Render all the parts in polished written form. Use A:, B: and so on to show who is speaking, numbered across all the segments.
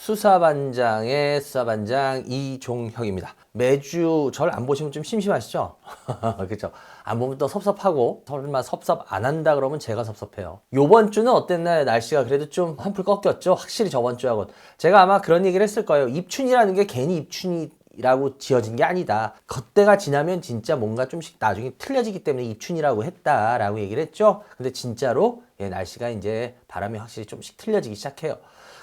A: 수사반장의 수사반장 이종혁입니다. 매주 저를 안 보시면 좀 심심하시죠? 그렇죠? 안 보면 또 섭섭하고, 설마 섭섭 안 한다 그러면 제가 섭섭해요. 요번 주는 어땠나요? 날씨가 그래도 좀 한풀 꺾였죠? 확실히 저번 주하고는. 제가 아마 그런 얘기를 했을 거예요. 입춘이라는 게 괜히 입춘이라고 지어진 게 아니다. 그때가 지나면 진짜 뭔가 좀씩 나중에 틀려지기 때문에 입춘이라고 했다라고 얘기를 했죠. 근데 진짜로 날씨가 이제 바람이 확실히 좀씩 틀려지기 시작해요.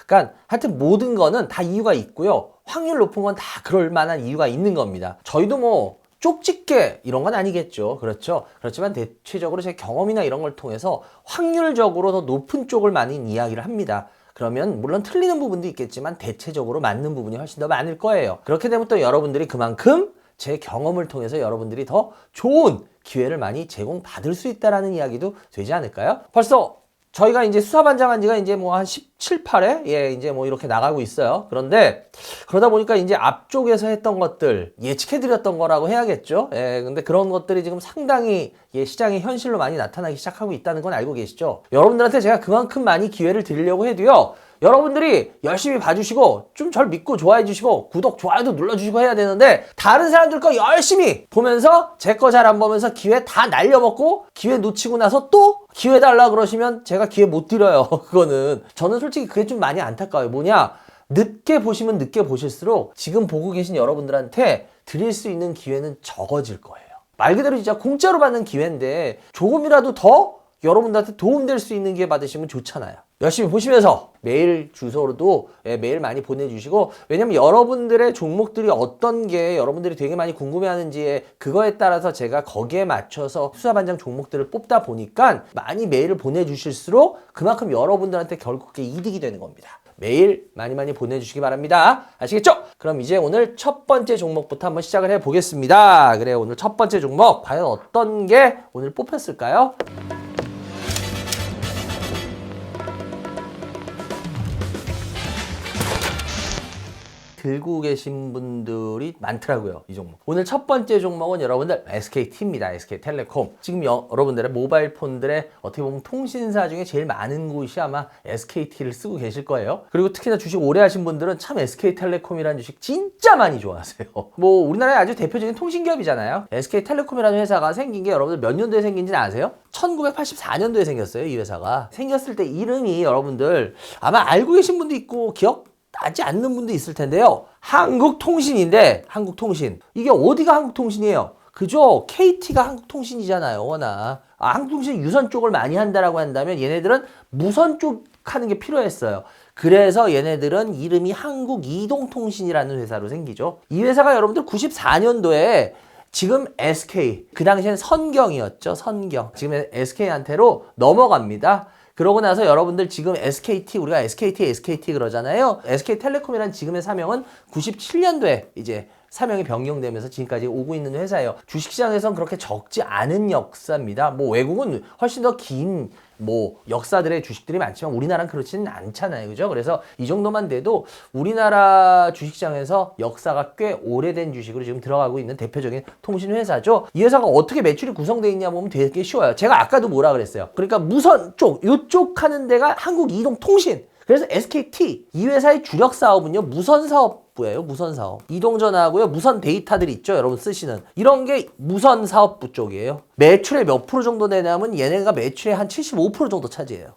A: 그러니까 하여튼 모든 거는 다 이유가 있고요. 확률 높은 건 다 그럴 만한 이유가 있는 겁니다. 저희도 뭐 쪽집게 이런 건 아니겠죠. 그렇죠. 그렇지만 대체적으로 제 경험이나 이런 걸 통해서 확률적으로 더 높은 쪽을 많이 이야기를 합니다. 그러면 물론 틀리는 부분도 있겠지만 대체적으로 맞는 부분이 훨씬 더 많을 거예요. 그렇게 되면 또 여러분들이 그만큼 제 경험을 통해서 여러분들이 더 좋은 기회를 많이 제공받을 수 있다라는 이야기도 되지 않을까요? 벌써 저희가 이제 수사반장 한 지가 이제 뭐 한 17, 8회? 이제 뭐 이렇게 나가고 있어요. 그런데 그러다 보니까 이제 앞쪽에서 했던 것들 예측해드렸던 거라고 해야겠죠. 근데 그런 것들이 지금 상당히 시장의 현실로 많이 나타나기 시작하고 있다는 건 알고 계시죠? 여러분들한테 제가 그만큼 많이 기회를 드리려고 해도요. 여러분들이 열심히 봐주시고 좀 절 믿고 좋아해 주시고 구독, 좋아요도 눌러주시고 해야 되는데 다른 사람들 거 열심히 보면서 제 거 잘 안 보면서 기회 다 날려먹고 기회 놓치고 나서 또 기회 달라 그러시면 제가 기회 못 드려요. 그거는 저는 솔직히 그게 좀 많이 안타까워요. 뭐냐, 늦게 보시면 늦게 보실수록 지금 보고 계신 여러분들한테 드릴 수 있는 기회는 적어질 거예요. 말 그대로 진짜 공짜로 받는 기회인데 조금이라도 더 여러분들한테 도움될 수 있는 기회 받으시면 좋잖아요. 열심히 보시면서 메일 주소로도 메일 많이 보내주시고, 왜냐면 여러분들의 종목들이 어떤 게 여러분들이 되게 많이 궁금해하는지 그거에 따라서 제가 거기에 맞춰서 수사반장 종목들을 뽑다 보니까 많이 메일을 보내주실수록 그만큼 여러분들한테 결국 그게 이득이 되는 겁니다. 메일 많이 보내주시기 바랍니다. 아시겠죠? 그럼 이제 오늘 첫 번째 종목부터 한번 시작을 해보겠습니다. 그래, 오늘 첫 번째 종목 과연 어떤 게 오늘 뽑혔을까요? 들고 계신 분들이 많더라고요. 이 종목. 오늘 첫 번째 종목은 여러분들 SKT입니다. SK텔레콤. 지금 여러분들의 모바일 폰들의 어떻게 보면 통신사 중에 제일 많은 곳이 아마 SKT를 쓰고 계실 거예요. 그리고 특히나 주식 오래 하신 분들은 참 SK텔레콤이라는 주식 진짜 많이 좋아하세요. 뭐 우리나라의 아주 대표적인 통신기업이잖아요. SK텔레콤이라는 회사가 생긴 게 여러분들 몇 년도에 생긴지는 아세요? 1984년도에 생겼어요. 이 회사가. 생겼을 때 이름이 여러분들 아마 알고 계신 분도 있고 나지 않는 분도 있을 텐데요. 한국통신인데, 한국통신. 이게 어디가 한국통신이에요? 그죠? KT가 한국통신이잖아요, 워낙. 한국통신 유선 쪽을 많이 한다라고 한다면 얘네들은 무선 쪽 하는 게 필요했어요. 그래서 얘네들은 이름이 한국이동통신이라는 회사로 생기죠. 이 회사가 여러분들 94년도에 지금 SK, 그 당시엔 선경이었죠, 선경. 지금 SK한테로 넘어갑니다. 그러고 나서 여러분들 지금 SKT, 우리가 SKT 그러잖아요. SK텔레콤이란 지금의 사명은 97년도에 이제 사명이 변경되면서 지금까지 오고 있는 회사예요. 주식시장에선 그렇게 적지 않은 역사입니다. 뭐 외국은 훨씬 더 긴 역사들의 주식들이 많지만 우리나라는 그렇지는 않잖아요. 그죠? 그래서 이 정도만 돼도 우리나라 주식시장에서 역사가 꽤 오래된 주식으로 지금 들어가고 있는 대표적인 통신회사죠. 이 회사가 어떻게 매출이 구성되어 있냐 보면 되게 쉬워요. 제가 아까도 뭐라 그랬어요. 그러니까 무선 쪽, 요쪽 하는 데가 한국이동통신. 그래서 SKT, 이 회사의 주력 사업은요, 무선 사업부예요. 무선 사업. 이동전화하고요, 무선 데이터들이 있죠. 여러분 쓰시는. 이런 게 무선 사업부 쪽이에요. 매출의 몇 프로 정도 되냐면 얘네가 매출의 한 75% 정도 차지해요.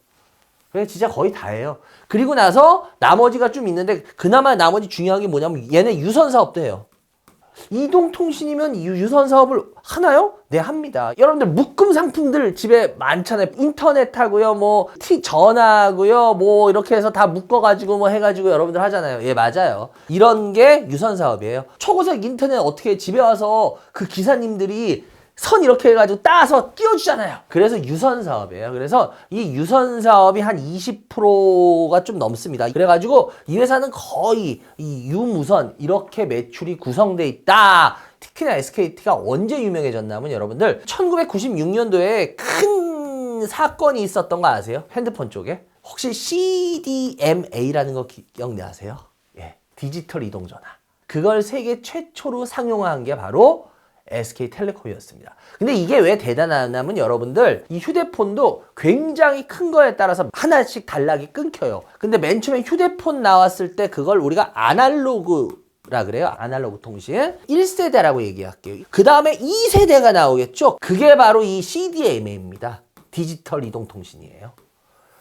A: 그래, 진짜 거의 다예요. 그리고 나서 나머지가 좀 있는데 그나마 나머지 중요한 게 뭐냐면 얘네 유선 사업도 해요. 이동통신이면 이 유선 사업을 하나요? 네, 합니다. 여러분들 묶음 상품들 집에 많잖아요. 인터넷하고요, 전화하고요, 이렇게 해서 다 묶어가지고 해가지고 여러분들 하잖아요. 예, 맞아요. 이런 게 유선 사업이에요. 초고속 인터넷 어떻게 집에 와서 그 기사님들이 선 이렇게 해가지고 따서 띄워주잖아요. 그래서 유선 사업이에요. 그래서 이 유선 사업이 한 20%가 좀 넘습니다. 그래가지고 이 회사는 거의 이 유무선 이렇게 매출이 구성돼 있다. 특히나 SKT가 언제 유명해졌냐면 여러분들 1996년도에 큰 사건이 있었던 거 아세요? 핸드폰 쪽에. 혹시 CDMA라는 거 기억나세요? 예, 디지털 이동전화. 그걸 세계 최초로 상용화한 게 바로 SK텔레콤이었습니다. 근데 이게 왜 대단하냐면 여러분들 이 휴대폰도 굉장히 큰 거에 따라서 하나씩 단락이 끊겨요. 근데 맨 처음에 휴대폰 나왔을 때 그걸 우리가 아날로그라 그래요. 아날로그 통신 1세대라고 얘기할게요. 그 다음에 2세대가 나오겠죠. 그게 바로 이 CDMA입니다. 디지털 이동통신이에요.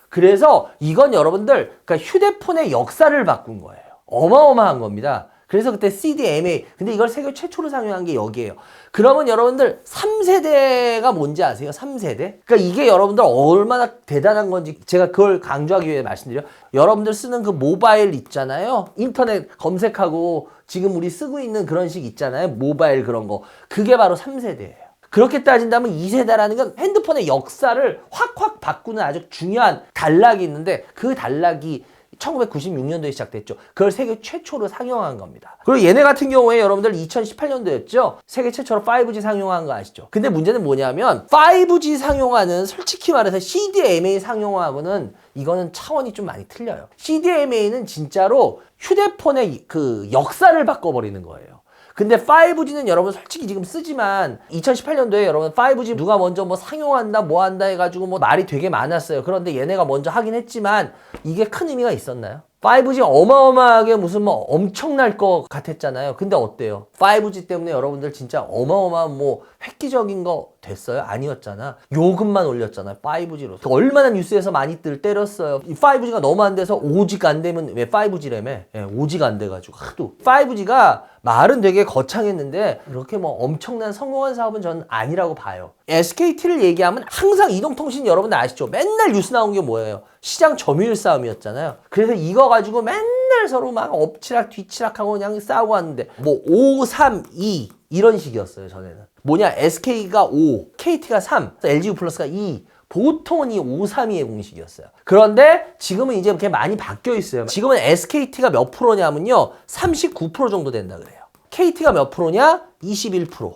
A: 그래서 이건 여러분들 그러니까 휴대폰의 역사를 바꾼 거예요. 어마어마한 겁니다. 그래서 그때 CDMA 근데 이걸 세계 최초로 상용한 게 여기에요. 그러면 여러분들 3세대가 뭔지 아세요? 3세대? 그러니까 이게 여러분들 얼마나 대단한 건지 제가 그걸 강조하기 위해 말씀드려요. 여러분들 쓰는 그 모바일 있잖아요. 인터넷 검색하고 지금 우리 쓰고 있는 그런 식 있잖아요. 모바일 그런 거. 그게 바로 3세대예요. 그렇게 따진다면 2세대라는 건 핸드폰의 역사를 확확 바꾸는 아주 중요한 단락이 있는데 그 단락이 1996년도에 시작됐죠. 그걸 세계 최초로 상용한 겁니다. 그리고 얘네 같은 경우에 여러분들 2018년도였죠. 세계 최초로 5G 상용한 거 아시죠? 근데 문제는 뭐냐면 5G 상용화는 솔직히 말해서 CDMA 상용화하고는 이거는 차원이 좀 많이 틀려요. CDMA는 진짜로 휴대폰의 그 역사를 바꿔버리는 거예요. 근데 5G는 여러분 솔직히 지금 쓰지만 2018년도에 여러분 5G 누가 먼저 뭐 상용한다 뭐 한다 해가지고 뭐 말이 되게 많았어요. 그런데 얘네가 먼저 하긴 했지만 이게 큰 의미가 있었나요? 5G 어마어마하게 무슨 뭐 엄청날 것 같았잖아요. 근데 어때요? 5G 때문에 여러분들 진짜 어마어마한 뭐 획기적인 거 됐어요? 아니었잖아. 요금만 올렸잖아요. 5G로. 얼마나 뉴스에서 많이들 때렸어요. 이 5G가 너무 안 돼서 5G가 안 되면 왜 5G라며? 예, 5G가 안 돼가지고 하도. 5G가 말은 되게 거창했는데 그렇게 뭐 엄청난 성공한 사업은 저는 아니라고 봐요. SKT를 얘기하면 항상 이동통신 여러분들 아시죠? 맨날 뉴스 나온 게 뭐예요? 시장 점유율 싸움이었잖아요. 그래서 이거 가지고 맨날 서로 막 엎치락 뒤치락하고 그냥 싸우고 왔는데 뭐 5, 3, 2 이런 식이었어요. 전에는. 뭐냐 SK가 5, KT가 3, LGU 플러스가 2 보통은 이 5, 3, 2의 공식이었어요. 그런데 지금은 이제 그렇게 많이 바뀌어 있어요. 지금은 SKT가 몇 프로냐면요 39% 정도 된다 그래요. KT가 몇 프로냐 21%.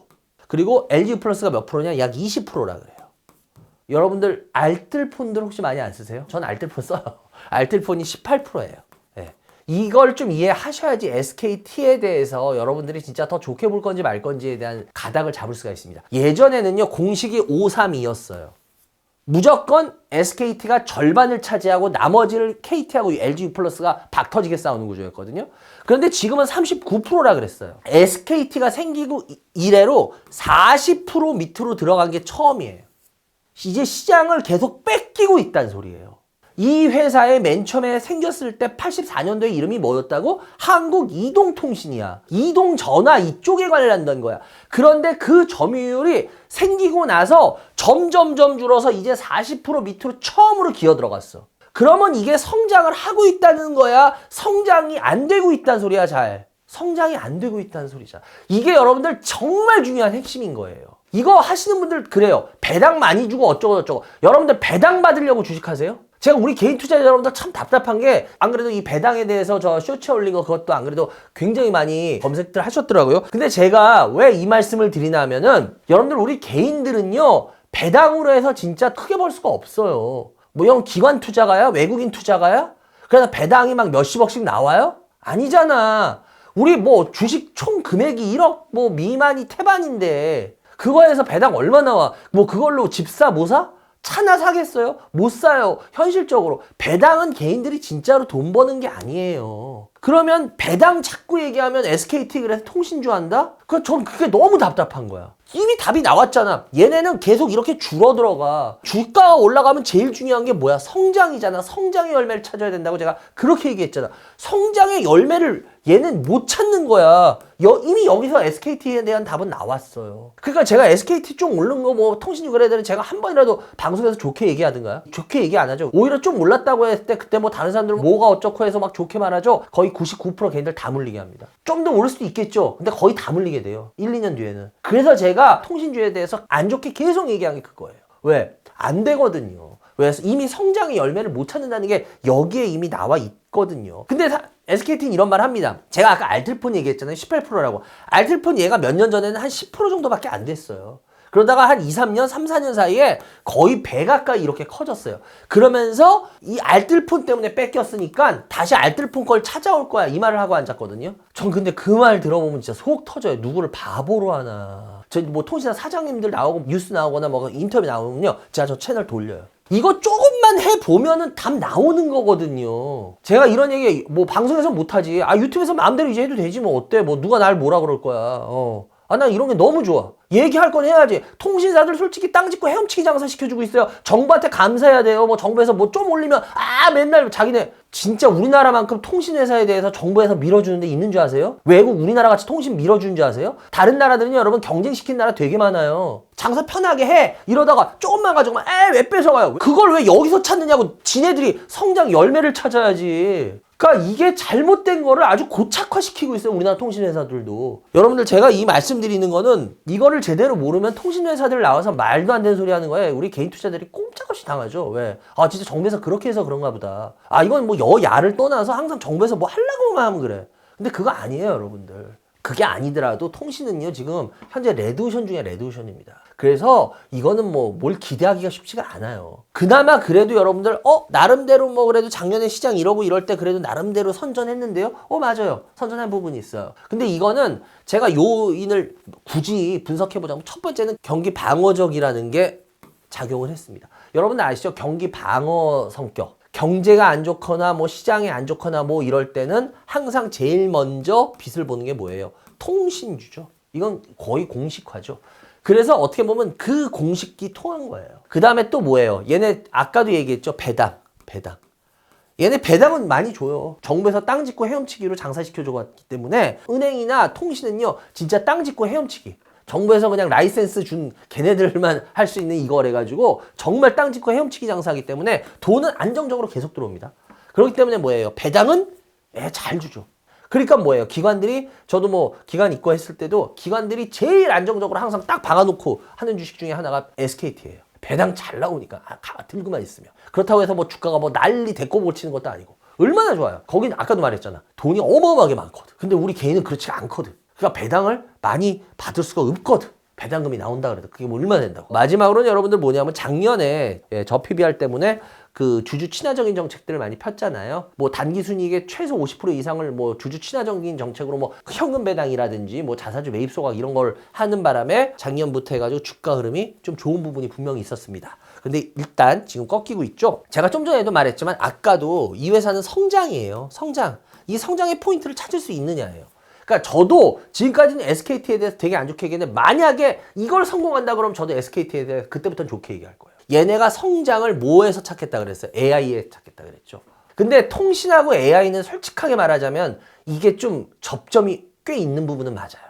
A: 그리고 LGU 플러스가 몇 프로냐 약 20%라 그래요. 여러분들 알뜰폰들 혹시 많이 안 쓰세요? 전 알뜰폰 써요. 알뜰폰이 18%예요. 네. 이걸 좀 이해하셔야지 SKT에 대해서 여러분들이 진짜 더 좋게 볼 건지 말 건지에 대한 가닥을 잡을 수가 있습니다. 예전에는요 공식이 532였어요. 무조건 SKT가 절반을 차지하고 나머지를 KT하고 LGU 플러스가 박터지게 싸우는 구조였거든요. 그런데 지금은 39%라 그랬어요. SKT가 생기고 이래로 40% 밑으로 들어간 게 처음이에요. 이제 시장을 계속 뺏기고 있다는 소리예요. 이 회사에 맨 처음에 생겼을 때 84년도에 이름이 뭐였다고? 한국이동통신이야. 이동전화 이쪽에 관련된 거야. 그런데 그 점유율이 생기고 나서 점점 줄어서 이제 40% 밑으로 처음으로 기어 들어갔어. 그러면 이게 성장을 하고 있다는 거야? 성장이 안 되고 있다는 소리야, 잘. 성장이 안 되고 있다는 소리잖아. 이게 여러분들 정말 중요한 핵심인 거예요. 이거 하시는 분들 그래요. 배당 많이 주고 어쩌고. 여러분들 배당 받으려고 주식하세요? 제가 우리 개인 투자자 여러분들 참 답답한 게 안 그래도 이 배당에 대해서 저 쇼츠 올린 거 그것도 안 그래도 굉장히 많이 검색들 하셨더라고요. 근데 제가 왜 이 말씀을 드리나 하면은 여러분들 우리 개인들은요 배당으로 해서 진짜 크게 벌 수가 없어요. 뭐 형 기관 투자가야? 외국인 투자가야? 그래서 배당이 막 몇십억씩 나와요? 아니잖아. 우리 뭐 주식 총 금액이 1억 뭐 미만이 태반인데 그거에서 배당 얼마 나와? 뭐 그걸로 집 사, 뭐 사? 차나 사겠어요? 못 사요. 현실적으로. 배당은 개인들이 진짜로 돈 버는 게 아니에요. 그러면 배당 자꾸 얘기하면 SKT 그래서 통신주 한다? 전 그게 너무 답답한 거야. 이미 답이 나왔잖아. 얘네는 계속 이렇게 줄어들어가. 주가가 올라가면 제일 중요한 게 뭐야? 성장이잖아. 성장의 열매를 찾아야 된다고 제가 그렇게 얘기했잖아. 성장의 열매를 얘는 못 찾는 거야. 이미 여기서 SKT에 대한 답은 나왔어요. 그러니까 제가 SKT 좀 오른 거 뭐 통신주 그래야 되는 제가 한 번이라도 방송에서 좋게 얘기하든가요? 좋게 얘기 안 하죠. 오히려 좀 올랐다고 했을 때 그때 뭐 다른 사람들은 뭐가 어쩌고 해서 막 좋게 말하죠. 거의 99% 걔네들 다 물리게 합니다. 좀 더 오를 수도 있겠죠. 근데 거의 다 물리게 돼요. 1, 2년 뒤에는. 그래서 제가 통신주에 대해서 안 좋게 계속 얘기한 게 그거예요. 왜? 안 되거든요. 왜서 이미 성장의 열매를 못 찾는다는 게 여기에 이미 나와 있거든요. 근데 SKT는 이런 말 합니다. 제가 아까 알뜰폰 얘기했잖아요. 18%라고. 알뜰폰 얘가 몇 년 전에는 한 10% 정도밖에 안 됐어요. 그러다가 한 2, 3년, 3, 4년 사이에 거의 배 가까이 이렇게 커졌어요. 그러면서 이 알뜰폰 때문에 뺏겼으니까 다시 알뜰폰 걸 찾아올 거야. 이 말을 하고 앉았거든요. 전 근데 그 말 들어보면 진짜 속 터져요. 누구를 바보로 하나. 저 뭐 통신사 사장님들 나오고 뉴스 나오거나 뭐 인터뷰 나오면요, 제가 저 채널 돌려요. 이거 조금만 해보면은 답 나오는 거거든요. 제가 이런 얘기 뭐 방송에서 못하지. 아, 유튜브에서 마음대로 이제 해도 되지 뭐. 어때? 뭐 누가 날 뭐라 그럴 거야. 아, 나 이런 게 너무 좋아. 얘기할 건 해야지. 통신사들 솔직히 땅 짓고 헤엄치기 장사 시켜주고 있어요. 정부한테 감사해야 돼요. 뭐 정부에서 뭐 좀 올리면 맨날 자기네 진짜 우리나라만큼 통신회사에 대해서 정부에서 밀어주는 데 있는 줄 아세요? 외국 우리나라 같이 통신 밀어주는 줄 아세요? 다른 나라들은요, 여러분 경쟁시킨 나라 되게 많아요. 장사 편하게 해 이러다가 조금만 가지고만 왜 뺏어가요? 그걸 왜 여기서 찾느냐고. 지네들이 성장 열매를 찾아야지. 그러니까 이게 잘못된 거를 아주 고착화시키고 있어요, 우리나라 통신회사들도. 여러분들, 제가 이 말씀드리는 거는 이거를 제대로 모르면 통신회사들 나와서 말도 안 되는 소리 하는 거에 우리 개인 투자들이 꼼짝없이 당하죠. 왜? 진짜 정부에서 그렇게 해서 그런가 보다. 이건 뭐 여야를 떠나서 항상 정부에서 뭐 하려고만 하면 그래. 근데 그거 아니에요, 여러분들. 그게 아니더라도 통신은요, 지금 현재 레드오션 중에 레드오션입니다. 그래서 이거는 뭐 뭘 기대하기가 쉽지가 않아요. 그나마 그래도 여러분들 나름대로 뭐 그래도 작년에 시장 이러고 이럴 때 그래도 나름대로 선전했는데요. 맞아요. 선전한 부분이 있어요. 근데 이거는 제가 요인을 굳이 분석해보자면, 첫 번째는 경기 방어적이라는 게 작용을 했습니다. 여러분들 아시죠? 경기 방어 성격. 경제가 안 좋거나 뭐 시장이 안 좋거나 뭐 이럴 때는 항상 제일 먼저 빛을 보는 게 뭐예요? 통신주죠. 이건 거의 공식화죠. 그래서 어떻게 보면 그 공식이 통한 거예요. 그 다음에 또 뭐예요? 얘네 아까도 얘기했죠. 배당. 얘네 배당은 많이 줘요. 정부에서 땅 짓고 헤엄치기로 장사시켜줘 왔기 때문에 은행이나 통신은요, 진짜 땅 짓고 헤엄치기. 정부에서 그냥 라이센스 준 걔네들만 할 수 있는 이걸 해가지고 정말 땅 짓고 헤엄치기 장사하기 때문에 돈은 안정적으로 계속 들어옵니다. 그렇기 때문에 뭐예요? 배당은 잘 주죠. 그러니까 뭐예요? 기관들이, 저도 뭐 기관 입고 했을 때도 기관들이 제일 안정적으로 항상 딱 박아놓고 하는 주식 중에 하나가 SKT예요. 배당 잘 나오니까 들고만 있으면. 그렇다고 해서 뭐 주가가 뭐 난리 대꼬볼 치는 것도 아니고 얼마나 좋아요. 거긴 아까도 말했잖아. 돈이 어마어마하게 많거든. 근데 우리 개인은 그렇지가 않거든. 그러니까 배당을 많이 받을 수가 없거든. 배당금이 나온다 그래도 그게 뭐 얼마 된다고. 마지막으로는 여러분들 뭐냐면, 작년에 저 PBR 때문에 그 주주 친화적인 정책들을 많이 폈잖아요. 뭐 단기 순이익의 최소 50% 이상을 뭐 주주 친화적인 정책으로 뭐 현금 배당이라든지 뭐 자사주 매입 소각 이런 걸 하는 바람에 작년부터 해가지고 주가 흐름이 좀 좋은 부분이 분명히 있었습니다. 근데 일단 지금 꺾이고 있죠. 제가 좀 전에도 말했지만, 아까도 이 회사는 성장이에요. 성장. 이 성장의 포인트를 찾을 수 있느냐예요. 그러니까 저도 지금까지는 SKT에 대해서 되게 안 좋게 얘기했는데, 만약에 이걸 성공한다 그러면 저도 SKT에 대해서 그때부터는 좋게 얘기할 거예요. 얘네가 성장을 뭐에서 찾겠다 그랬어요? AI에 찾겠다 그랬죠. 근데 통신하고 AI는 솔직하게 말하자면 이게 좀 접점이 꽤 있는 부분은 맞아요.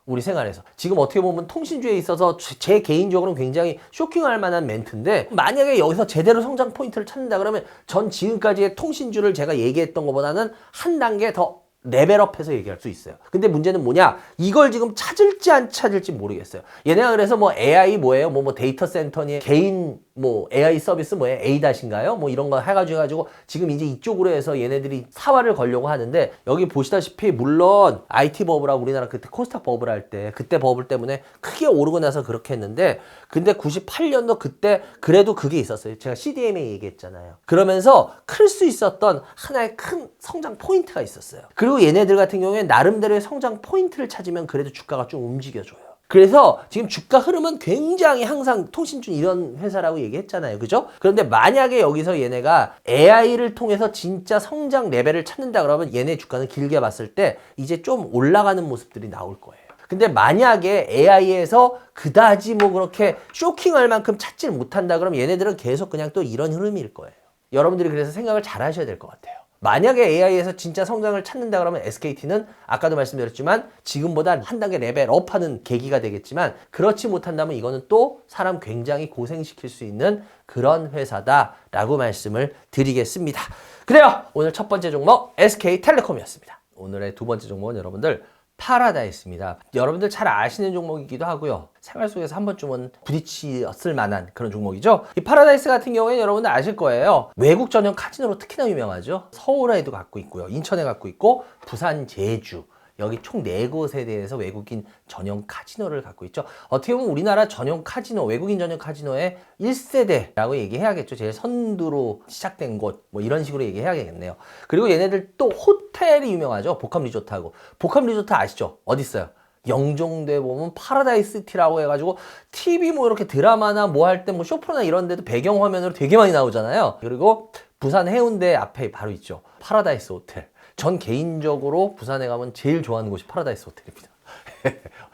A: 우리 생활에서. 지금 어떻게 보면 통신주에 있어서 제 개인적으로는 굉장히 쇼킹할 만한 멘트인데, 만약에 여기서 제대로 성장 포인트를 찾는다 그러면 전 지금까지의 통신주를 제가 얘기했던 것보다는 한 단계 더 레벨업해서 얘기할 수 있어요. 근데 문제는 뭐냐? 이걸 지금 찾을지 안 찾을지 모르겠어요. 얘네가 그래서 뭐 AI 뭐예요? 뭐 데이터 센터니 개인 뭐 AI 서비스 뭐예요? A-인가요? 뭐 이런 거 해가지고 지금 이제 이쪽으로 해서 얘네들이 사활을 걸려고 하는데, 여기 보시다시피 물론 IT 버블하고 우리나라 그때 코스닥 버블 할 때 그때 버블 때문에 크게 오르고 나서 그렇게 했는데, 근데 98년도 그때 그래도 그게 있었어요. 제가 CDMA 얘기했잖아요. 그러면서 클 수 있었던 하나의 큰 성장 포인트가 있었어요. 그리고 얘네들 같은 경우에 나름대로의 성장 포인트를 찾으면 그래도 주가가 좀 움직여줘요. 그래서 지금 주가 흐름은 굉장히 항상 통신주 이런 회사라고 얘기했잖아요. 그죠? 그런데 만약에 여기서 얘네가 AI를 통해서 진짜 성장 레벨을 찾는다 그러면 얘네 주가는 길게 봤을 때 이제 좀 올라가는 모습들이 나올 거예요. 근데 만약에 AI에서 그다지 뭐 그렇게 쇼킹할 만큼 찾질 못한다 그러면 얘네들은 계속 그냥 또 이런 흐름일 거예요. 여러분들이 그래서 생각을 잘 하셔야 될 것 같아요. 만약에 AI에서 진짜 성장을 찾는다 그러면 SKT는 아까도 말씀드렸지만 지금보다 한 단계 레벨업하는 계기가 되겠지만, 그렇지 못한다면 이거는 또 사람 굉장히 고생시킬 수 있는 그런 회사다라고 말씀을 드리겠습니다. 그래요. 오늘 첫 번째 종목 SK텔레콤이었습니다. 오늘의 두 번째 종목은 여러분들 파라다이스입니다. 여러분들 잘 아시는 종목이기도 하고요. 생활 속에서 한 번쯤은 부딪혔을 만한 그런 종목이죠. 이 파라다이스 같은 경우에는 여러분들 아실 거예요. 외국 전용 카지노로 특히나 유명하죠. 서울에도 갖고 있고요. 인천에 갖고 있고, 부산, 제주. 여기 총 4곳에 대해서 외국인 전용 카지노를 갖고 있죠. 어떻게 보면 우리나라 전용 카지노, 외국인 전용 카지노의 1세대라고 얘기해야겠죠. 제일 선두로 시작된 곳, 뭐 이런 식으로 얘기해야겠네요. 그리고 얘네들 또 호텔이 유명하죠. 복합 리조트하고. 복합 리조트 아시죠? 어디 있어요? 영종도에 보면 파라다이스티라고 해가지고 TV 뭐 이렇게 드라마나 뭐 할 때 뭐 쇼프나 이런 데도 배경화면으로 되게 많이 나오잖아요. 그리고 부산 해운대 앞에 바로 있죠. 파라다이스 호텔. 전 개인적으로 부산에 가면 제일 좋아하는 곳이 파라다이스 호텔입니다.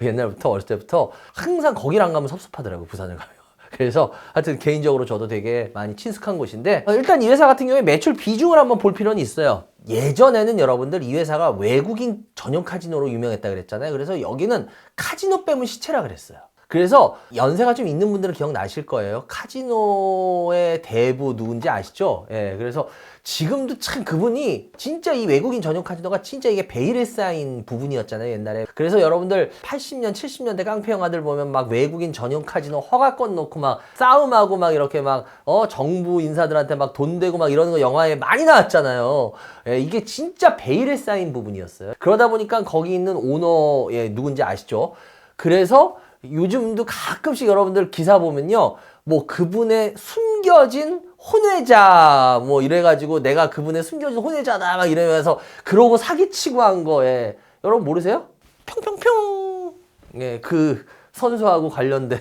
A: 옛날부터 어렸을 때부터 항상 거기를 안 가면 섭섭하더라고요. 부산을 가면. 그래서 하여튼 개인적으로 저도 되게 많이 친숙한 곳인데 일단 이 회사 같은 경우에 매출 비중을 한번 볼 필요는 있어요. 예전에는 여러분들 이 회사가 외국인 전용 카지노로 유명했다 그랬잖아요. 그래서 여기는 카지노 빼면 시체라 그랬어요. 그래서 연세가 좀 있는 분들은 기억나실 거예요. 카지노의 대부 누군지 아시죠? 예, 그래서 지금도 참 그분이 진짜 이 외국인 전용 카지노가 진짜 이게 베일에 쌓인 부분이었잖아요, 옛날에. 그래서 여러분들 80년, 70년대 깡패 영화들 보면 막 외국인 전용 카지노 허가권 놓고 막 싸움하고 막 이렇게 막, 정부 인사들한테 막 돈 대고 막 이러는 거 영화에 많이 나왔잖아요. 예, 이게 진짜 베일에 쌓인 부분이었어요. 그러다 보니까 거기 있는 오너, 예, 누군지 아시죠? 그래서 요즘도 가끔씩 여러분들 기사 보면요. 뭐 그분의 숨겨진 혼외자 뭐 이래가지고 내가 그분의 숨겨진 혼외자다 막 이러면서 그러고 사기치고 한 거에 여러분 모르세요? 평평평 예, 그 선수하고 관련된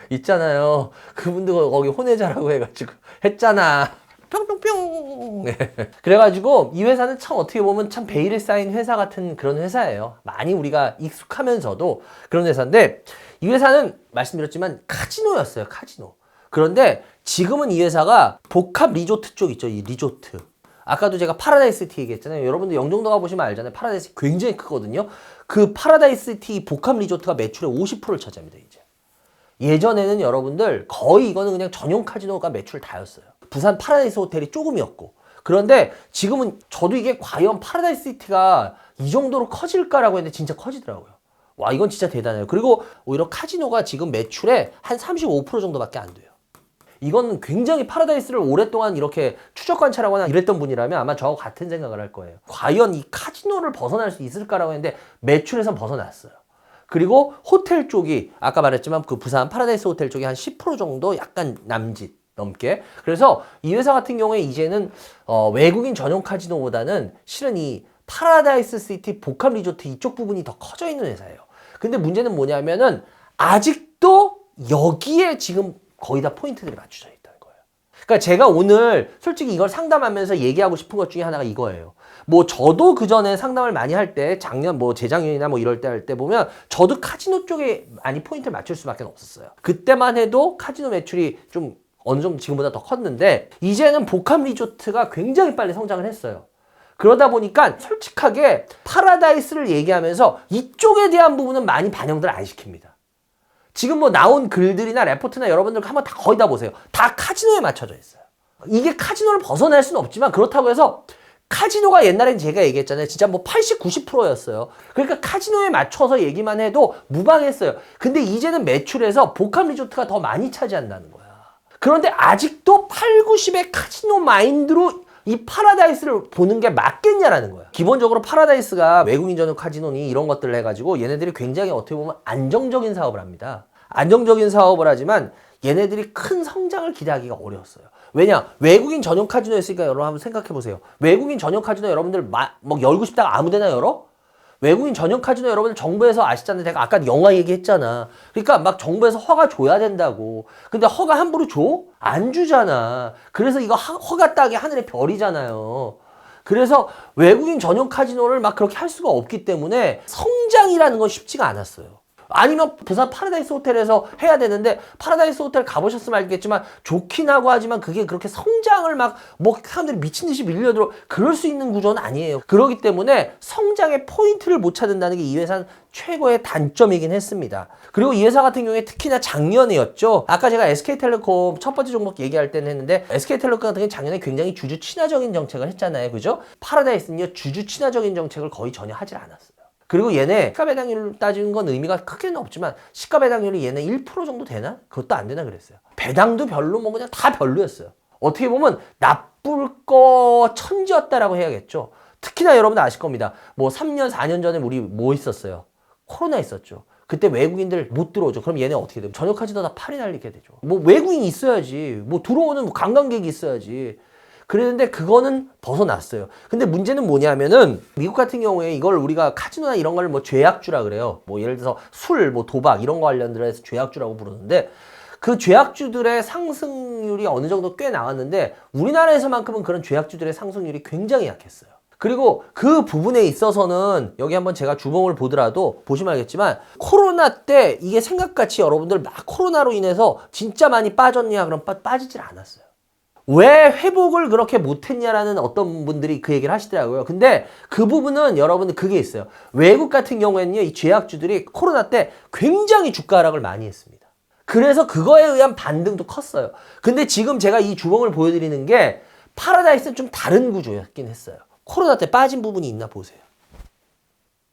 A: 있잖아요. 그분도 거기 혼외자라고 해가지고 했잖아. 평평평. 그래가지고 이 회사는 참 어떻게 보면 참 베일에 쌓인 회사 같은 그런 회사예요. 많이 우리가 익숙하면서도 그런 회사인데 이 회사는 말씀드렸지만 카지노였어요. 카지노. 그런데 지금은 이 회사가 복합 리조트 쪽 있죠. 이 리조트. 아까도 제가 파라다이스티 얘기했잖아요. 여러분들 영종도 가보시면 알잖아요. 파라다이스 굉장히 크거든요. 그 파라다이스티 복합 리조트가 매출의 50%를 차지합니다. 이제. 예전에는 여러분들 거의 이거는 그냥 전용 카지노가 매출 다였어요. 부산 파라다이스 호텔이 조금이었고. 그런데 지금은 저도 이게 과연 파라다이스 시티가 이 정도로 커질까라고 했는데 진짜 커지더라고요. 와, 이건 진짜 대단해요. 그리고 오히려 카지노가 지금 매출의 한 35% 정도밖에 안 돼요. 이건 굉장히 파라다이스를 오랫동안 이렇게 추적 관찰하거나 이랬던 분이라면 아마 저하고 같은 생각을 할 거예요. 과연 이 카지노를 벗어날 수 있을까라고 했는데 매출에선 벗어났어요. 그리고 호텔 쪽이 아까 말했지만 그 부산 파라다이스 호텔 쪽이 한 10% 정도 약간 남짓 넘게. 그래서 이 회사 같은 경우에 이제는 외국인 전용 카지노보다는 실은 이 파라다이스 시티 복합 리조트 이쪽 부분이 더 커져 있는 회사예요. 근데 문제는 뭐냐면은 아직도 여기에 지금 거의 다 포인트들이 맞춰져 있다는 거예요. 그러니까 제가 오늘 솔직히 이걸 상담하면서 얘기하고 싶은 것 중에 하나가 이거예요. 뭐 저도 그 전에 상담을 많이 할 때 작년 뭐 재작년이나 뭐 이럴 때 할 때 보면 저도 카지노 쪽에 많이 포인트를 맞출 수밖에 없었어요. 그때만 해도 카지노 매출이 좀 어느 정도 지금보다 더 컸는데 이제는 복합 리조트가 굉장히 빨리 성장을 했어요. 그러다 보니까 솔직하게 파라다이스를 얘기하면서 이쪽에 대한 부분은 많이 반영들 안 시킵니다. 지금 뭐 나온 글들이나 레포트나 여러분들 한번 다 거의 다 보세요. 다 카지노에 맞춰져 있어요. 이게 카지노를 벗어날 수는 없지만 그렇다고 해서 카지노가 옛날엔 제가 얘기했잖아요. 진짜 뭐 80, 90%였어요. 그러니까 카지노에 맞춰서 얘기만 해도 무방했어요. 근데 이제는 매출에서 복합 리조트가 더 많이 차지한다는 거야. 그런데 아직도 8, 90의 카지노 마인드로 이 파라다이스를 보는 게 맞겠냐라는 거야. 기본적으로 파라다이스가 외국인 전용 카지노니 이런 것들을 해가지고 얘네들이 굉장히 어떻게 보면 안정적인 사업을 합니다. 안정적인 사업을 하지만 얘네들이 큰 성장을 기대하기가 어려웠어요. 왜냐? 외국인 전용 카지노였으니까 여러분 한번 생각해 보세요. 외국인 전용 카지노 여러분들 뭐 열고 싶다가 아무 데나 열어? 외국인 전용 카지노 여러분들 정부에서 아시잖아요. 제가 아까 영화 얘기했잖아. 그러니까 막 정부에서 허가 줘야 된다고. 근데 허가 함부로 줘? 안 주잖아. 그래서 이거 허가 따기 하늘의 별이잖아요. 그래서 외국인 전용 카지노를 막 그렇게 할 수가 없기 때문에 성장이라는 건 쉽지가 않았어요. 아니면 부산 파라다이스 호텔에서 해야 되는데 파라다이스 호텔 가보셨으면 알겠지만 좋긴 하고 하지만 그게 그렇게 성장을 막 뭐 사람들이 미친 듯이 밀려들어 그럴 수 있는 구조는 아니에요. 그렇기 때문에 성장의 포인트를 못 찾는다는 게 이 회사는 최고의 단점이긴 했습니다. 그리고 이 회사 같은 경우에 특히나 작년이었죠. 아까 제가 SK텔레콤 첫 번째 종목 얘기할 때는 했는데 SK텔레콤 같은 경우는 작년에 굉장히 주주 친화적인 정책을 했잖아요. 그죠? 파라다이스는요 주주 친화적인 정책을 거의 전혀 하질 않았어요. 그리고 얘네 시가 배당률을 따지는 건 의미가 크게는 없지만 시가 배당률이 얘네 1% 정도 되나? 그것도 안 되나 그랬어요. 배당도 별로 뭐 그냥 다 별로였어요. 어떻게 보면 나쁠 거 천지였다라고 해야겠죠. 특히나 여러분들 아실 겁니다. 뭐 3년 4년 전에 우리 뭐 있었어요? 코로나 있었죠. 그때 외국인들 못 들어오죠. 그럼 얘네 어떻게 돼요? 전역하지도 다 팔이 날리게 되죠. 뭐 외국인이 있어야지. 뭐 들어오는 관광객이 있어야지. 그랬는데 그거는 벗어났어요. 근데 문제는 뭐냐면은 미국 같은 경우에 이걸 우리가 카지노나 이런 걸 뭐 죄악주라 그래요. 뭐 예를 들어서 술, 뭐 도박 이런 거 관련돼서 죄악주라고 부르는데 그 죄악주들의 상승률이 어느 정도 꽤 나왔는데 우리나라에서만큼은 그런 죄악주들의 상승률이 굉장히 약했어요. 그리고 그 부분에 있어서는 여기 한번 제가 주봉을 보더라도 보시면 알겠지만 코로나 때 이게 생각같이 여러분들 막 코로나로 인해서 진짜 많이 빠졌냐 그럼 빠지질 않았어요. 왜 회복을 그렇게 못했냐라는 어떤 분들이 그 얘기를 하시더라고요. 근데 그 부분은 여러분들 그게 있어요. 외국 같은 경우에는요, 이 제약주들이 코로나 때 굉장히 주가 하락을 많이 했습니다. 그래서 그거에 의한 반등도 컸어요. 근데 지금 제가 이 주봉을 보여드리는 게 파라다이스는 좀 다른 구조였긴 했어요. 코로나 때 빠진 부분이 있나 보세요.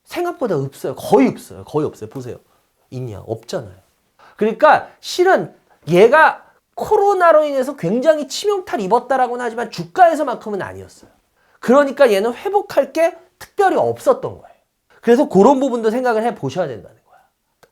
A: 생각보다 없어요. 거의 없어요. 거의 없어요. 보세요. 있냐? 없잖아요. 그러니까 실은 얘가 코로나로 인해서 굉장히 치명타를 입었다라고는 하지만 주가에서만큼은 아니었어요. 그러니까 얘는 회복할 게 특별히 없었던 거예요. 그래서 그런 부분도 생각을 해 보셔야 된다는 거야.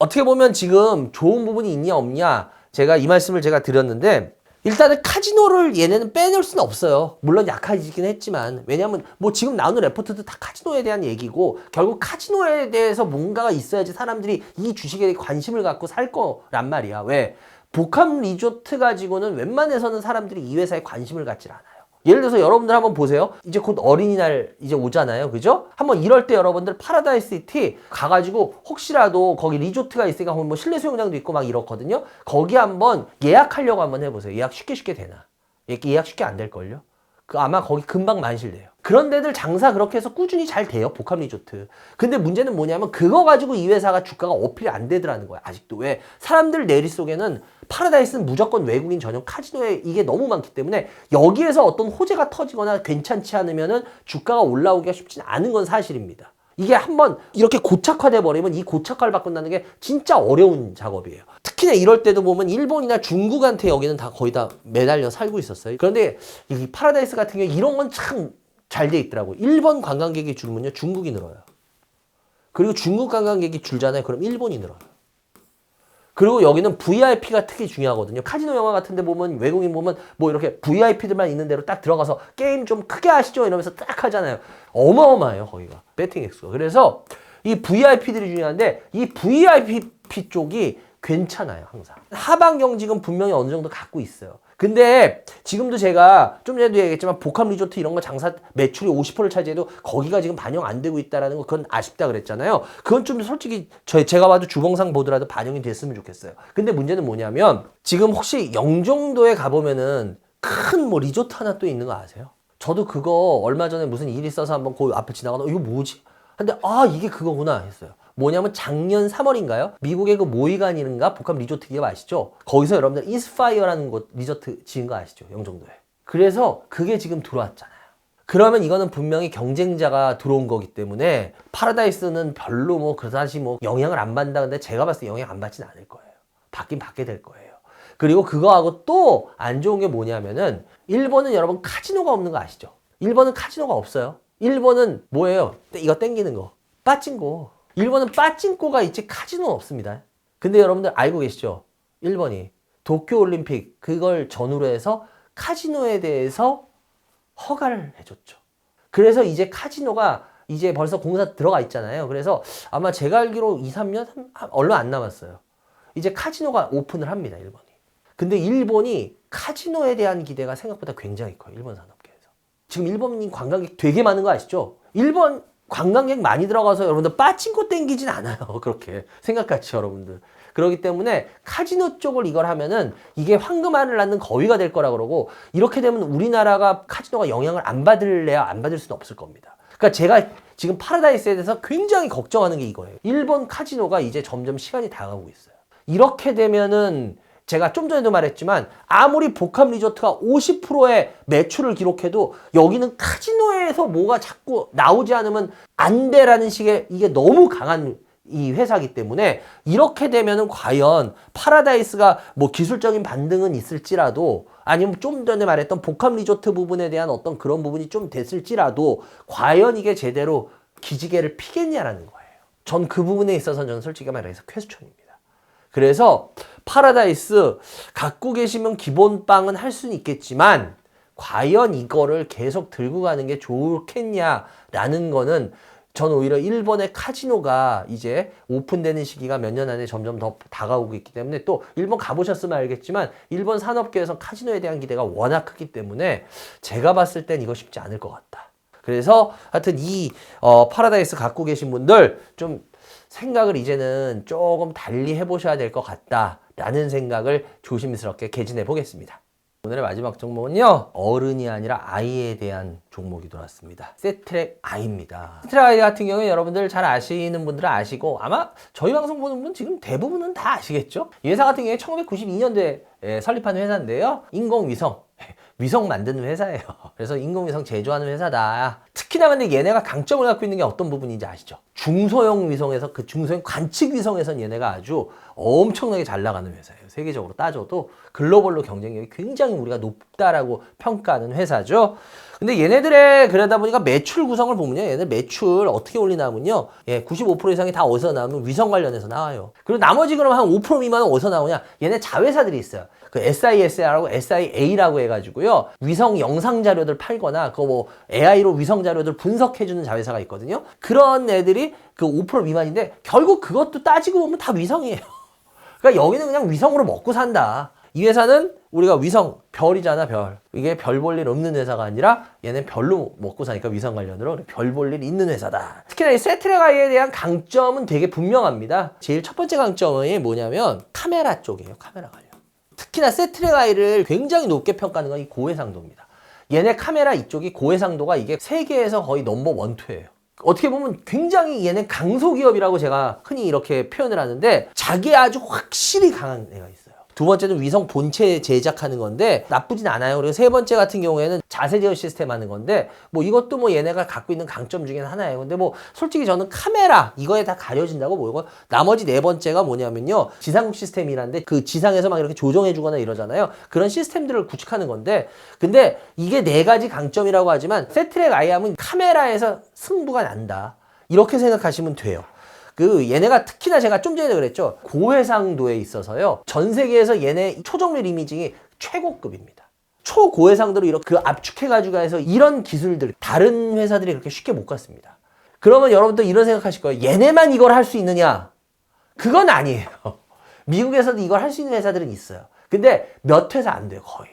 A: 어떻게 보면 지금 좋은 부분이 있냐 없냐 제가 이 말씀을 제가 드렸는데 일단은 카지노를 얘네는 빼놓을 수는 없어요. 물론 약해지긴 했지만 왜냐면 뭐 지금 나오는 레포트도 다 카지노에 대한 얘기고 결국 카지노에 대해서 뭔가가 있어야지 사람들이 이 주식에 관심을 갖고 살 거란 말이야. 왜? 복합 리조트 가지고는 웬만해서는 사람들이 이 회사에 관심을 갖질 않아요. 예를 들어서 여러분들 한번 보세요. 이제 곧 어린이날 이제 오잖아요. 그죠? 한번 이럴 때 여러분들 파라다이스 시티 가가지고 혹시라도 거기 리조트가 있으니까 뭐 실내 수영장도 있고 막 이렇거든요. 거기 한번 예약하려고 한번 해보세요. 예약 쉽게 되나? 예약 쉽게 안 될걸요? 그 아마 거기 금방 만실돼요. 그런 데들 장사 그렇게 해서 꾸준히 잘 돼요. 복합 리조트. 근데 문제는 뭐냐면 그거 가지고 이 회사가 주가가 어필이 안 되더라는 거야. 아직도. 왜? 사람들 내리 속에는 파라다이스는 무조건 외국인 전용 카지노에 이게 너무 많기 때문에 여기에서 어떤 호재가 터지거나 괜찮지 않으면은 주가가 올라오기가 쉽진 않은 건 사실입니다. 이게 한번 이렇게 고착화돼 버리면 이 고착화를 바꾼다는 게 진짜 어려운 작업이에요. 특히나 이럴 때도 보면 일본이나 중국한테 여기는 다 거의 다 매달려 살고 있었어요. 그런데 이 파라다이스 같은 경우에 이런 건 참 잘 돼 있더라고요. 일본 관광객이 줄면요 중국이 늘어요. 그리고 중국 관광객이 줄잖아요. 그럼 일본이 늘어요. 그리고 여기는 VIP가 특히 중요하거든요. 카지노 영화 같은 데 보면 외국인 보면 뭐 이렇게 VIP들만 있는 데로 딱 들어가서 게임 좀 크게 하시죠 이러면서 딱 하잖아요. 어마어마해요 거기가. 배팅 액수가. 그래서 이 VIP들이 중요한데 이 VIP 쪽이 괜찮아요 항상. 하방 경직은 분명히 어느 정도 갖고 있어요. 근데 지금도 제가 좀 전에도 얘기했지만 복합 리조트 이런 거 장사 매출이 50%를 차지해도 거기가 지금 반영 안 되고 있다라는 거 그건 아쉽다 그랬잖아요. 그건 좀 솔직히 제가 봐도 주봉상 보더라도 반영이 됐으면 좋겠어요. 근데 문제는 뭐냐면 지금 혹시 영종도에 가보면은 큰 뭐 리조트 하나 또 있는 거 아세요? 저도 그거 얼마 전에 무슨 일이 있어서 한번 그 앞에 지나가다 이거 뭐지? 근데 아 이게 그거구나 했어요. 뭐냐면 작년 3월인가요? 미국의 그 모이간인가 복합 리조트 기업 아시죠? 거기서 여러분들 이스파이어라는 곳 리조트 지은 거 아시죠? 영종도에. 그래서 그게 지금 들어왔잖아요. 그러면 이거는 분명히 경쟁자가 들어온 거기 때문에 파라다이스는 별로 뭐 그다지 뭐 영향을 안 받는다. 근데 제가 봤을 때 영향 안 받진 않을 거예요. 받긴 받게 될 거예요. 그리고 그거하고 또 안 좋은 게 뭐냐면은 일본은 여러분 카지노가 없는 거 아시죠? 일본은 카지노가 없어요. 일본은 뭐예요? 이거 땡기는 거. 빠찡고. 일본은 빠찡코가 있지 카지노는 없습니다. 근데 여러분들 알고 계시죠? 일본이 도쿄올림픽 그걸 전후로 해서 카지노에 대해서 허가를 해줬죠. 그래서 이제 카지노가 이제 벌써 공사 들어가 있잖아요. 그래서 아마 제가 알기로 2, 3년? 얼마 안 남았어요. 이제 카지노가 오픈을 합니다. 일본이. 근데 일본이 카지노에 대한 기대가 생각보다 굉장히 커요. 일본 산업계에서. 지금 일본인 관광객 되게 많은 거 아시죠? 일본 관광객 많이 들어가서 여러분들 빠찡코 땡기진 않아요. 그렇게 생각같이 여러분들. 그렇기 때문에 카지노 쪽을 이걸 하면은 이게 황금알을 낳는 거위가 될 거라 그러고 이렇게 되면 우리나라가 카지노가 영향을 안 받을래야 안 받을 수는 없을 겁니다. 그러니까 제가 지금 파라다이스에 대해서 굉장히 걱정하는 게 이거예요. 일본 카지노가 이제 점점 시간이 다가오고 있어요. 이렇게 되면은 제가 좀 전에도 말했지만 아무리 복합 리조트가 50%의 매출을 기록해도 여기는 카지노에서 뭐가 자꾸 나오지 않으면 안 돼라는 식의 이게 너무 강한 이 회사이기 때문에 이렇게 되면은 과연 파라다이스가 뭐 기술적인 반등은 있을지라도 아니면 좀 전에 말했던 복합 리조트 부분에 대한 어떤 그런 부분이 좀 됐을지라도 과연 이게 제대로 기지개를 피겠냐라는 거예요. 전 그 부분에 있어서는 저는 솔직히 말해서 퀘스천입니다. 그래서 파라다이스 갖고 계시면 기본빵은 할 수는 있겠지만 과연 이거를 계속 들고 가는 게 좋겠냐라는 거는 저는 오히려 일본의 카지노가 이제 오픈되는 시기가 몇 년 안에 점점 더 다가오고 있기 때문에, 또 일본 가보셨으면 알겠지만 일본 산업계에서 카지노에 대한 기대가 워낙 크기 때문에 제가 봤을 땐 이거 쉽지 않을 것 같다. 그래서 하여튼 이 파라다이스 갖고 계신 분들 좀 생각을 이제는 조금 달리 해보셔야 될 것 같다라는 생각을 조심스럽게 개진해 보겠습니다. 오늘의 마지막 종목은요, 어른이 아니라 아이에 대한 종목이 들어왔습니다. 세트랙 아이입니다. 세트랙 아이 같은 경우에 여러분들 잘 아시는 분들은 아시고, 아마 저희 방송 보는 분 지금 대부분은 다 아시겠죠? 이 회사 같은 경우에 1992년도에 설립한 회사인데요, 인공위성 위성 만드는 회사예요. 그래서 인공위성 제조하는 회사다. 특히나 근데 얘네가 강점을 갖고 있는 게 어떤 부분인지 아시죠? 중소형 위성에서, 그 중소형 관측 위성에선 얘네가 아주 엄청나게 잘 나가는 회사예요. 세계적으로 따져도 글로벌로 경쟁력이 굉장히 우리가 높다라고 평가하는 회사죠. 근데 얘네들의 그러다 보니까 매출 구성을 보면요, 얘네 매출 어떻게 올리냐면요, 95% 이상이 다 어디서 나오면 위성 관련해서 나와요. 그리고 나머지 그럼 한 5% 미만은 어디서 나오냐? 얘네 자회사들이 있어요. 그 SISR하고 SIA라고 해가지고요, 위성 영상 자료들 팔거나 그거 뭐 AI로 위성 자료들 분석해주는 자회사가 있거든요. 그런 애들이 그 5% 미만인데 결국 그것도 따지고 보면 다 위성이에요. 그러니까 여기는 그냥 위성으로 먹고 산다. 이 회사는 우리가 위성, 별이잖아, 별. 이게 별 볼 일 없는 회사가 아니라 얘는 별로 먹고 사니까 위성 관련으로 별 볼 일 있는 회사다. 특히나 이 세트랙 아이에 대한 강점은 되게 분명합니다. 제일 첫 번째 강점이 뭐냐면 카메라 쪽이에요. 카메라 관련. 특히나 세트랙 아이를 굉장히 높게 평가하는 건 이 고해상도입니다. 얘네 카메라 이쪽이 고해상도가 이게 세계에서 거의 넘버 1, 2예요. 어떻게 보면 굉장히 얘네 강소기업이라고 제가 흔히 이렇게 표현을 하는데, 자기에 아주 확실히 강한 애가 있어요. 두 번째는 위성 본체 제작하는 건데 나쁘진 않아요. 그리고 세 번째 같은 경우에는 자세 제어 시스템 하는 건데, 뭐 이것도 뭐 얘네가 갖고 있는 강점 중에 하나예요. 근데 뭐 솔직히 저는 카메라 이거에 다 가려진다고 보이고, 나머지 네 번째가 뭐냐면요, 지상국 시스템이란데 그 지상에서 막 이렇게 조정해 주거나 이러잖아요. 그런 시스템들을 구축하는 건데, 근데 이게 네 가지 강점이라고 하지만 세트랙 아이암은 카메라에서 승부가 난다, 이렇게 생각하시면 돼요. 그 얘네가 특히나 제가 좀 전에 그랬죠, 고해상도에 있어서요, 전 세계에서 얘네 초정밀 이미징이 최고급입니다. 초고해상도로 이렇게 그 압축해가지고 해서 이런 기술들 다른 회사들이 그렇게 쉽게 못 갔습니다. 그러면 여러분들 이런 생각하실 거예요. 얘네만 이걸 할 수 있느냐? 그건 아니에요. 미국에서도 이걸 할 수 있는 회사들은 있어요. 근데 몇 회사 안 돼요, 거의.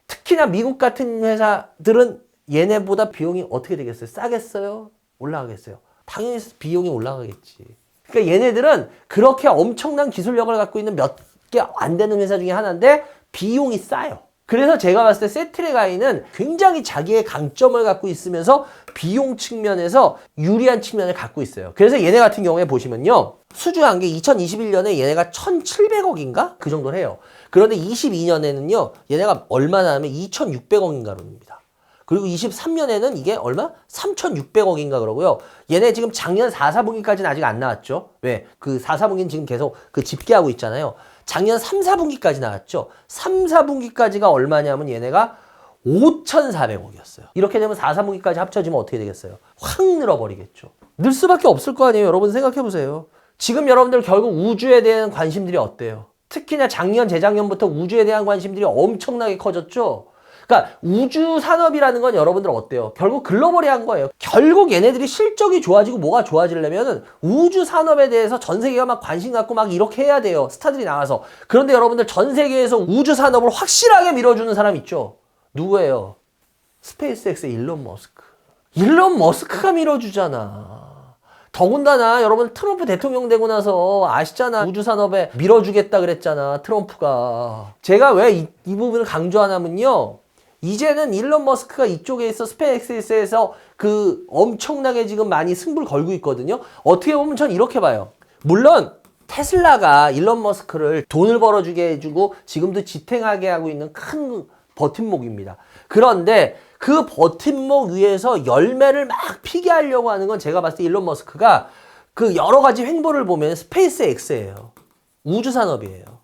A: 특히나 미국 같은 회사들은 얘네보다 비용이 어떻게 되겠어요? 싸겠어요? 올라가겠어요? 당연히 비용이 올라가겠지. 그러니까 얘네들은 그렇게 엄청난 기술력을 갖고 있는 몇 개 안 되는 회사 중에 하나인데 비용이 싸요. 그래서 제가 봤을 때 세트랙 아이는 굉장히 자기의 강점을 갖고 있으면서 비용 측면에서 유리한 측면을 갖고 있어요. 그래서 얘네 같은 경우에 보시면요, 수주한 게 2021년에 얘네가 1,700억인가? 그 정도를 해요. 그런데 22년에는요, 얘네가 얼마나 하면 2,600억인가로입니다. 그리고 23년에는 이게 얼마? 3,600억인가 그러고요. 얘네 지금 작년 4, 4분기까지는 아직 안 나왔죠. 왜? 그 4, 4분기는 지금 계속 그 집계하고 있잖아요. 작년 3, 4분기까지 나왔죠. 3, 4분기까지가 얼마냐면 얘네가 5,400억이었어요. 이렇게 되면 4, 4분기까지 합쳐지면 어떻게 되겠어요? 확 늘어버리겠죠. 늘 수밖에 없을 거 아니에요. 여러분 생각해보세요. 지금 여러분들 결국 우주에 대한 관심들이 어때요? 특히나 작년, 재작년부터 우주에 대한 관심들이 엄청나게 커졌죠. 그러니까 우주 산업이라는 건 여러분들 어때요? 결국 글로벌이한 거예요. 결국 얘네들이 실적이 좋아지고 뭐가 좋아지려면은 우주 산업에 대해서 전 세계가 막 관심 갖고 막 이렇게 해야 돼요. 스타들이 나와서. 그런데 여러분들 전 세계에서 우주 산업을 확실하게 밀어주는 사람 있죠? 누구예요? 스페이스X의 일론 머스크. 일론 머스크가 밀어주잖아. 더군다나 여러분 트럼프 대통령 되고 나서 아시잖아. 우주 산업에 밀어주겠다 그랬잖아, 트럼프가. 제가 왜 이 부분을 강조하냐면요, 이제는 일론 머스크가 이쪽에 있어 스페이스X에서 그 엄청나게 지금 많이 승부를 걸고 있거든요. 어떻게 보면 전 이렇게 봐요. 물론 테슬라가 일론 머스크를 돈을 벌어주게 해주고 지금도 지탱하게 하고 있는 큰 버팀목입니다. 그런데 그 버팀목 위에서 열매를 막 피게 하려고 하는 건 제가 봤을 때 일론 머스크가 그 여러 가지 횡보를 보면 스페이스X예요. 우주 산업이에요.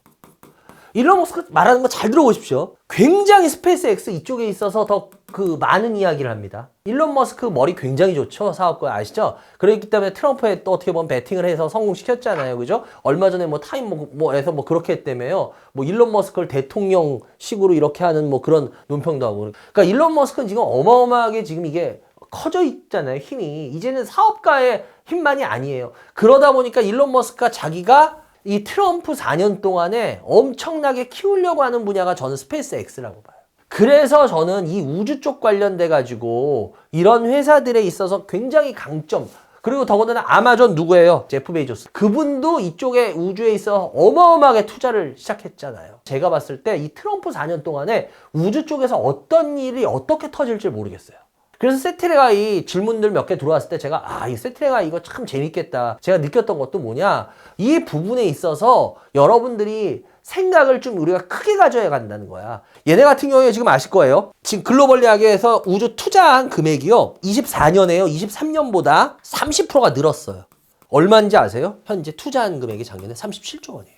A: 일론 머스크 말하는 거 잘 들어보십시오. 굉장히 스페이스X 이쪽에 있어서 더 그 많은 이야기를 합니다. 일론 머스크 머리 굉장히 좋죠. 사업가 아시죠? 그렇기 때문에 트럼프에 또 어떻게 보면 베팅을 해서 성공시켰잖아요. 그죠? 얼마 전에 뭐 타임 뭐에서 뭐 그렇게 했다며요. 뭐 일론 머스크를 대통령식으로 이렇게 하는 뭐 그런 논평도 하고. 그러니까 일론 머스크는 지금 어마어마하게 지금 이게 커져 있잖아요. 힘이. 이제는 사업가의 힘만이 아니에요. 그러다 보니까 일론 머스크가 자기가 이 트럼프 4년 동안에 엄청나게 키우려고 하는 분야가 저는 스페이스 X라고 봐요. 그래서 저는 이 우주 쪽 관련돼 가지고 이런 회사들에 있어서 굉장히 강점, 그리고 더군다나 아마존 누구예요? 제프 베이조스. 그분도 이쪽에 우주에 있어 어마어마하게 투자를 시작했잖아요. 제가 봤을 때 이 트럼프 4년 동안에 우주 쪽에서 어떤 일이 어떻게 터질지 모르겠어요. 그래서 세트레가이 질문들 몇 개 들어왔을 때 제가 이 세트레가 이거 참 재밌겠다. 제가 느꼈던 것도 뭐냐, 이 부분에 있어서 여러분들이 생각을 좀 우리가 크게 가져야 간다는 거야. 얘네 같은 경우에 지금 아실 거예요. 지금 글로벌 리아게에서 우주 투자한 금액이요, 24년에요 23년보다 30%가 늘었어요. 얼마인지 아세요? 현재 투자한 금액이 작년에 37조 원이에요.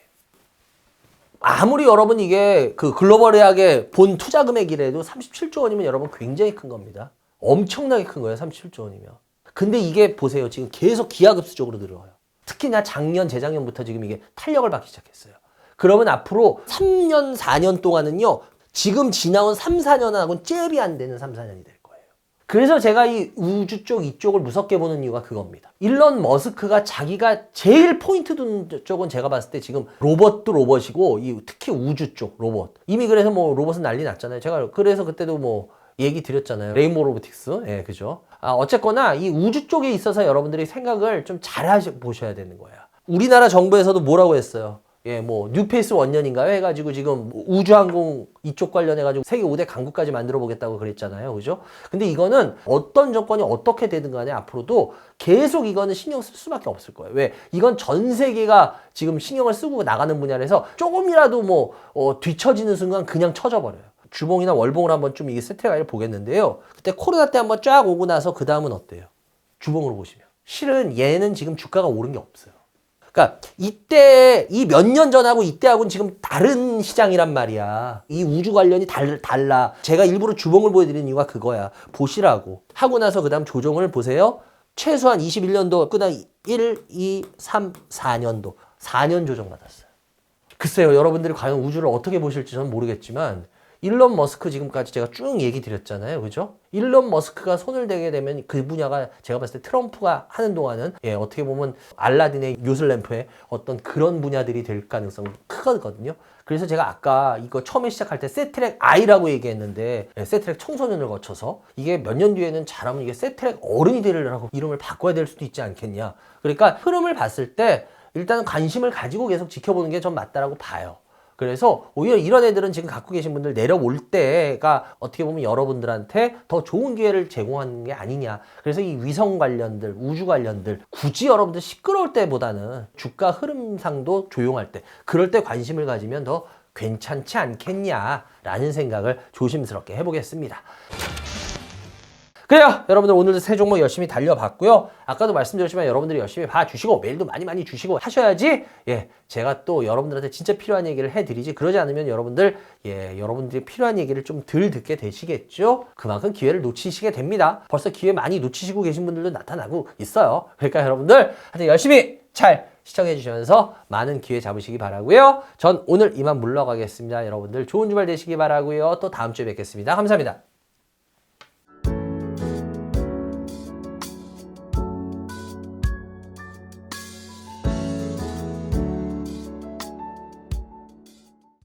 A: 아무리 여러분 이게 그 글로벌 리아게 본 투자 금액이라도 37조 원이면 여러분 굉장히 큰 겁니다. 엄청나게 큰 거예요. 37조 원이면. 근데 이게 보세요. 지금 계속 기하급수적으로 늘어요. 특히나 작년, 재작년부터 지금 이게 탄력을 받기 시작했어요. 그러면 앞으로 3년, 4년 동안은요, 지금 지나온 3, 4년하고는 잽이 안 되는 3, 4년이 될 거예요. 그래서 제가 이 우주 쪽, 이쪽을 무섭게 보는 이유가 그겁니다. 일론 머스크가 자기가 제일 포인트 둔 쪽은 제가 봤을 때 지금 로봇도 로봇이고, 특히 우주 쪽 로봇. 이미 그래서 뭐 로봇은 난리 났잖아요. 제가 그래서 그때도 뭐 얘기 드렸잖아요. 레인보우 로보틱스. 예, 그죠? 어쨌거나 이 우주 쪽에 있어서 여러분들이 생각을 좀 잘 보셔야 되는 거야. 우리나라 정부에서도 뭐라고 했어요? 예, 뭐 뉴페이스 원년인가요? 해가지고 지금 우주항공 이쪽 관련해가지고 세계 5대 강국까지 만들어 보겠다고 그랬잖아요. 그죠? 근데 이거는 어떤 정권이 어떻게 되든 간에 앞으로도 계속 이거는 신경 쓸 수밖에 없을 거예요. 왜? 이건 전 세계가 지금 신경을 쓰고 나가는 분야라서 조금이라도 뭐 뒤처지는 순간 그냥 쳐져 버려요. 주봉이나 월봉을 한번 좀 이게 세트가를 보겠는데요. 그때 코로나 때 한번 쫙 오고 나서 그 다음은 어때요? 주봉으로 보시면. 실은 얘는 지금 주가가 오른 게 없어요. 그러니까 이때 이 몇 년 전하고 이때하고는 지금 다른 시장이란 말이야. 이 우주 관련이 달라. 제가 일부러 주봉을 보여드리는 이유가 그거야. 보시라고. 하고 나서 그 다음 조정을 보세요. 최소한 21년도 그다음 1, 2, 3, 4년도. 4년 조정 받았어요. 글쎄요. 여러분들이 과연 우주를 어떻게 보실지 저는 모르겠지만 일론 머스크 지금까지 제가 쭉 얘기 드렸잖아요. 그죠? 일론 머스크가 손을 대게 되면 그 분야가 제가 봤을 때 트럼프가 하는 동안은 어떻게 보면 알라딘의 요술램프의 어떤 그런 분야들이 될 가능성이 크거든요. 그래서 제가 아까 이거 처음에 시작할 때 세트랙 I라고 얘기했는데 세트랙 청소년을 거쳐서 이게 몇 년 뒤에는 잘하면 이게 세트랙 어른이 되려고 이름을 바꿔야 될 수도 있지 않겠냐. 그러니까 흐름을 봤을 때 일단 관심을 가지고 계속 지켜보는 게 좀 맞다라고 봐요. 그래서 오히려 이런 애들은 지금 갖고 계신 분들 내려올 때가 어떻게 보면 여러분들한테 더 좋은 기회를 제공하는 게 아니냐. 그래서 이 위성 관련들, 우주 관련들 굳이 여러분들 시끄러울 때보다는 주가 흐름상도 조용할 때, 그럴 때 관심을 가지면 더 괜찮지 않겠냐라는 생각을 조심스럽게 해보겠습니다. 그래요. 여러분들 오늘도 세 종목 열심히 달려봤고요. 아까도 말씀드렸지만 여러분들이 열심히 봐주시고 메일도 많이 주시고 하셔야지 제가 또 여러분들한테 진짜 필요한 얘기를 해드리지. 그러지 않으면 여러분들이 필요한 얘기를 좀 덜 듣게 되시겠죠. 그만큼 기회를 놓치시게 됩니다. 벌써 기회 많이 놓치시고 계신 분들도 나타나고 있어요. 그러니까 여러분들 하여튼 열심히 잘 시청해 주시면서 많은 기회 잡으시기 바라고요. 전 오늘 이만 물러가겠습니다. 여러분들 좋은 주말 되시기 바라고요. 또 다음 주에 뵙겠습니다. 감사합니다.